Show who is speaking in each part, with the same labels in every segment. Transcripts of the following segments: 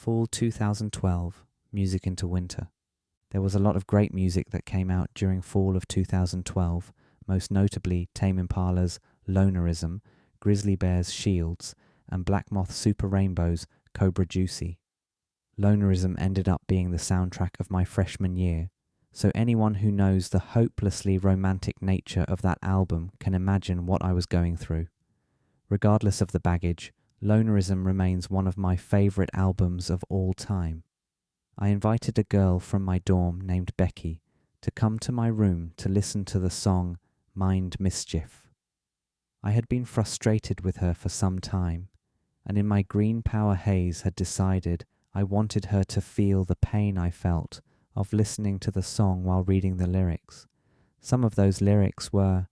Speaker 1: Fall 2012, music into winter. There was a lot of great music that came out during fall of 2012, most notably Tame Impala's Lonerism, Grizzly Bear's Shields, and Black Moth Super Rainbow's Cobra Juicy. Lonerism ended up being the soundtrack of my freshman year, so anyone who knows the hopelessly romantic nature of that album can imagine what I was going through. Regardless of the baggage, Lonerism remains one of my favourite albums of all time. I invited a girl from my dorm named Becky to come to my room to listen to the song Mind Mischief. I had been frustrated with her for some time, and in my green power haze had decided I wanted her to feel the pain I felt of listening to the song while reading the lyrics. Some of those lyrics were,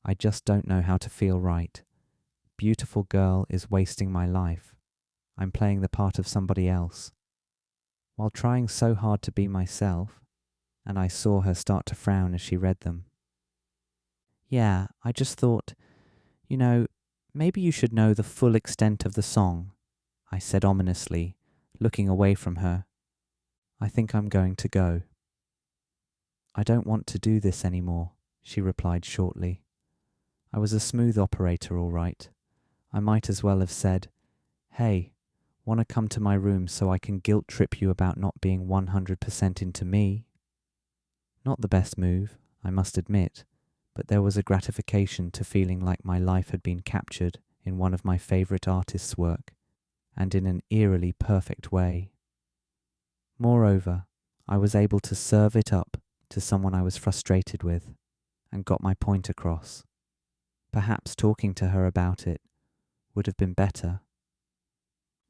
Speaker 1: "I just don't know how to feel right. Beautiful girl is wasting my life. I'm playing the part of somebody else." While trying so hard to be myself, and I saw her start to frown as she read them. "Yeah, I just thought, maybe you should know the full extent of the song," I said ominously, looking away from her. "I think I'm going to go." "I don't want to do this anymore," she replied shortly. I was a smooth operator, all right. I might as well have said, "Hey, want to come to my room so I can guilt trip you about not being 100% into me?" Not the best move, I must admit, but there was a gratification to feeling like my life had been captured in one of my favourite artists' work, and in an eerily perfect way. Moreover, I was able to serve it up to someone I was frustrated with, and got my point across. Perhaps talking to her about it would have been better.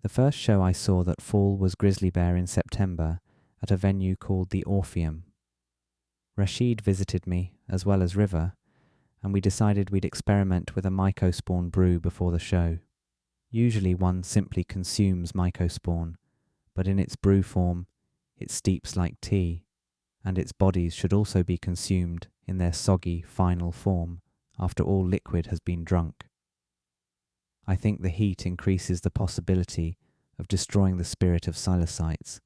Speaker 1: The first show I saw that fall was Grizzly Bear in September at a venue called the Orpheum. Rashid visited me, as well as River, and we decided we'd experiment with a mycospawn brew before the show. Usually one simply consumes mycospawn, but in its brew form, it steeps like tea, and its bodies should also be consumed in their soggy final form after all liquid has been drunk. I think the heat increases the possibility of destroying the spirit of psilocytes,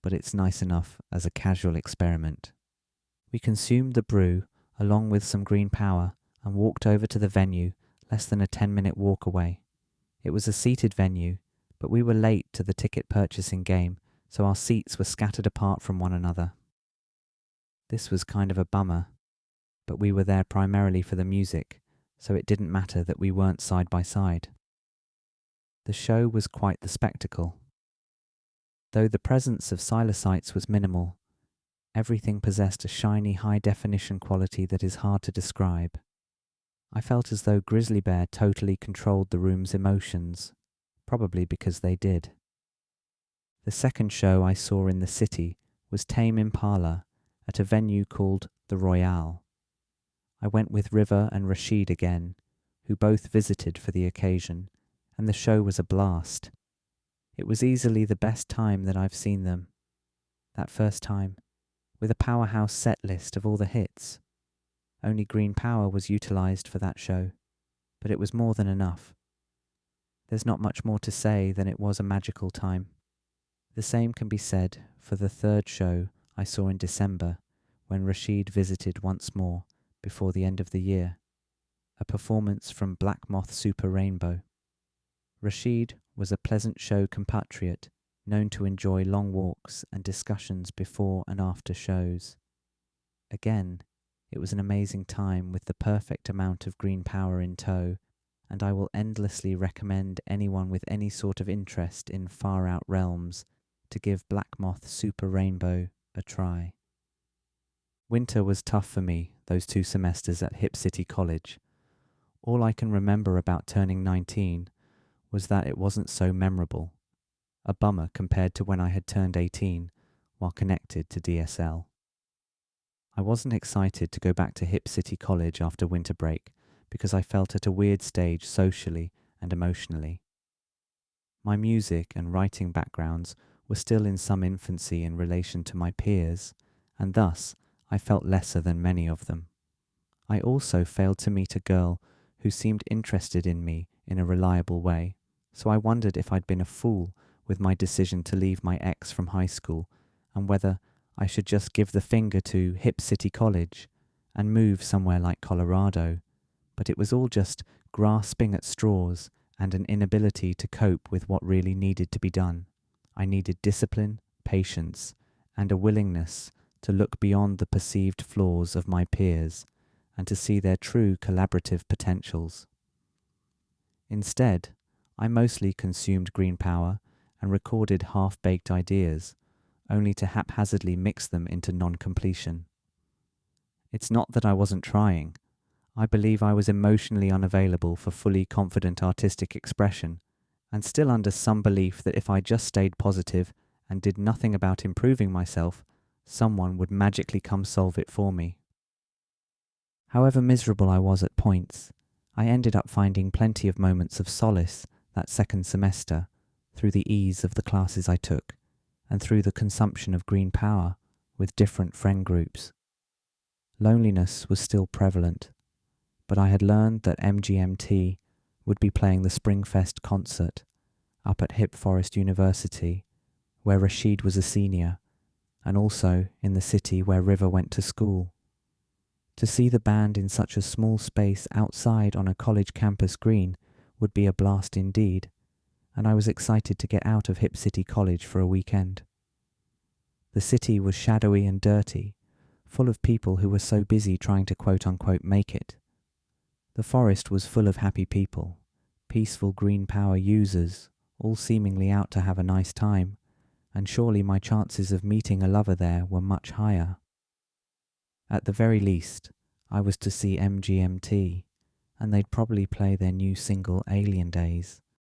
Speaker 1: but it's nice enough as a casual experiment. We consumed the brew along with some green power and walked over to the venue, less than a 10-minute walk away. It was a seated venue, but we were late to the ticket purchasing game, so our seats were scattered apart from one another. This was kind of a bummer, but we were there primarily for the music, so it didn't matter that we weren't side by side. The show was quite the spectacle. Though the presence of psilocytes was minimal, everything possessed a shiny high-definition quality that is hard to describe. I felt as though Grizzly Bear totally controlled the room's emotions, probably because they did. The second show I saw in the city was Tame Impala at a venue called the Royale. I went with River and Rashid again, who both visited for the occasion, and the show was a blast. It was easily the best time that I've seen them. That first time, with a powerhouse set list of all the hits. Only green power was utilised for that show, but it was more than enough. There's not much more to say than it was a magical time. The same can be said for the third show I saw in December, when Rashid visited once more before the end of the year, a performance from Black Moth Super Rainbow. Rashid was a pleasant show compatriot, known to enjoy long walks and discussions before and after shows. Again, it was an amazing time with the perfect amount of green power in tow, and I will endlessly recommend anyone with any sort of interest in far-out realms to give Black Moth Super Rainbow a try. Winter was tough for me, those 2 semesters at Hip City College. All I can remember about turning 19 was that it wasn't so memorable, a bummer compared to when I had turned 18 while connected to DSL. I wasn't excited to go back to Hip City College after winter break because I felt at a weird stage socially and emotionally. My music and writing backgrounds were still in some infancy in relation to my peers, and thus I felt lesser than many of them. I also failed to meet a girl who seemed interested in me in a reliable way, so I wondered if I'd been a fool with my decision to leave my ex from high school and whether I should just give the finger to Hip City College and move somewhere like Colorado, but it was all just grasping at straws and an inability to cope with what really needed to be done. I needed discipline, patience, and a willingness to look beyond the perceived flaws of my peers and to see their true collaborative potentials. Instead, I mostly consumed green power and recorded half-baked ideas, only to haphazardly mix them into non-completion. It's not that I wasn't trying. I believe I was emotionally unavailable for fully confident artistic expression, and still under some belief that if I just stayed positive and did nothing about improving myself, someone would magically come solve it for me. However miserable I was at points, I ended up finding plenty of moments of solace that second semester through the ease of the classes I took and through the consumption of green power with different friend groups. Loneliness was still prevalent, but I had learned that MGMT would be playing the Springfest concert up at Hip Forest University, where Rashid was a senior, and also in the city where River went to school. To see the band in such a small space outside on a college campus green would be a blast indeed, and I was excited to get out of Hip City College for a weekend. The city was shadowy and dirty, full of people who were so busy trying to quote-unquote make it. The forest was full of happy people, peaceful green power users, all seemingly out to have a nice time, and surely my chances of meeting a lover there were much higher. At the very least, I was to see MGMT, and they'd probably play their new single Alien Days.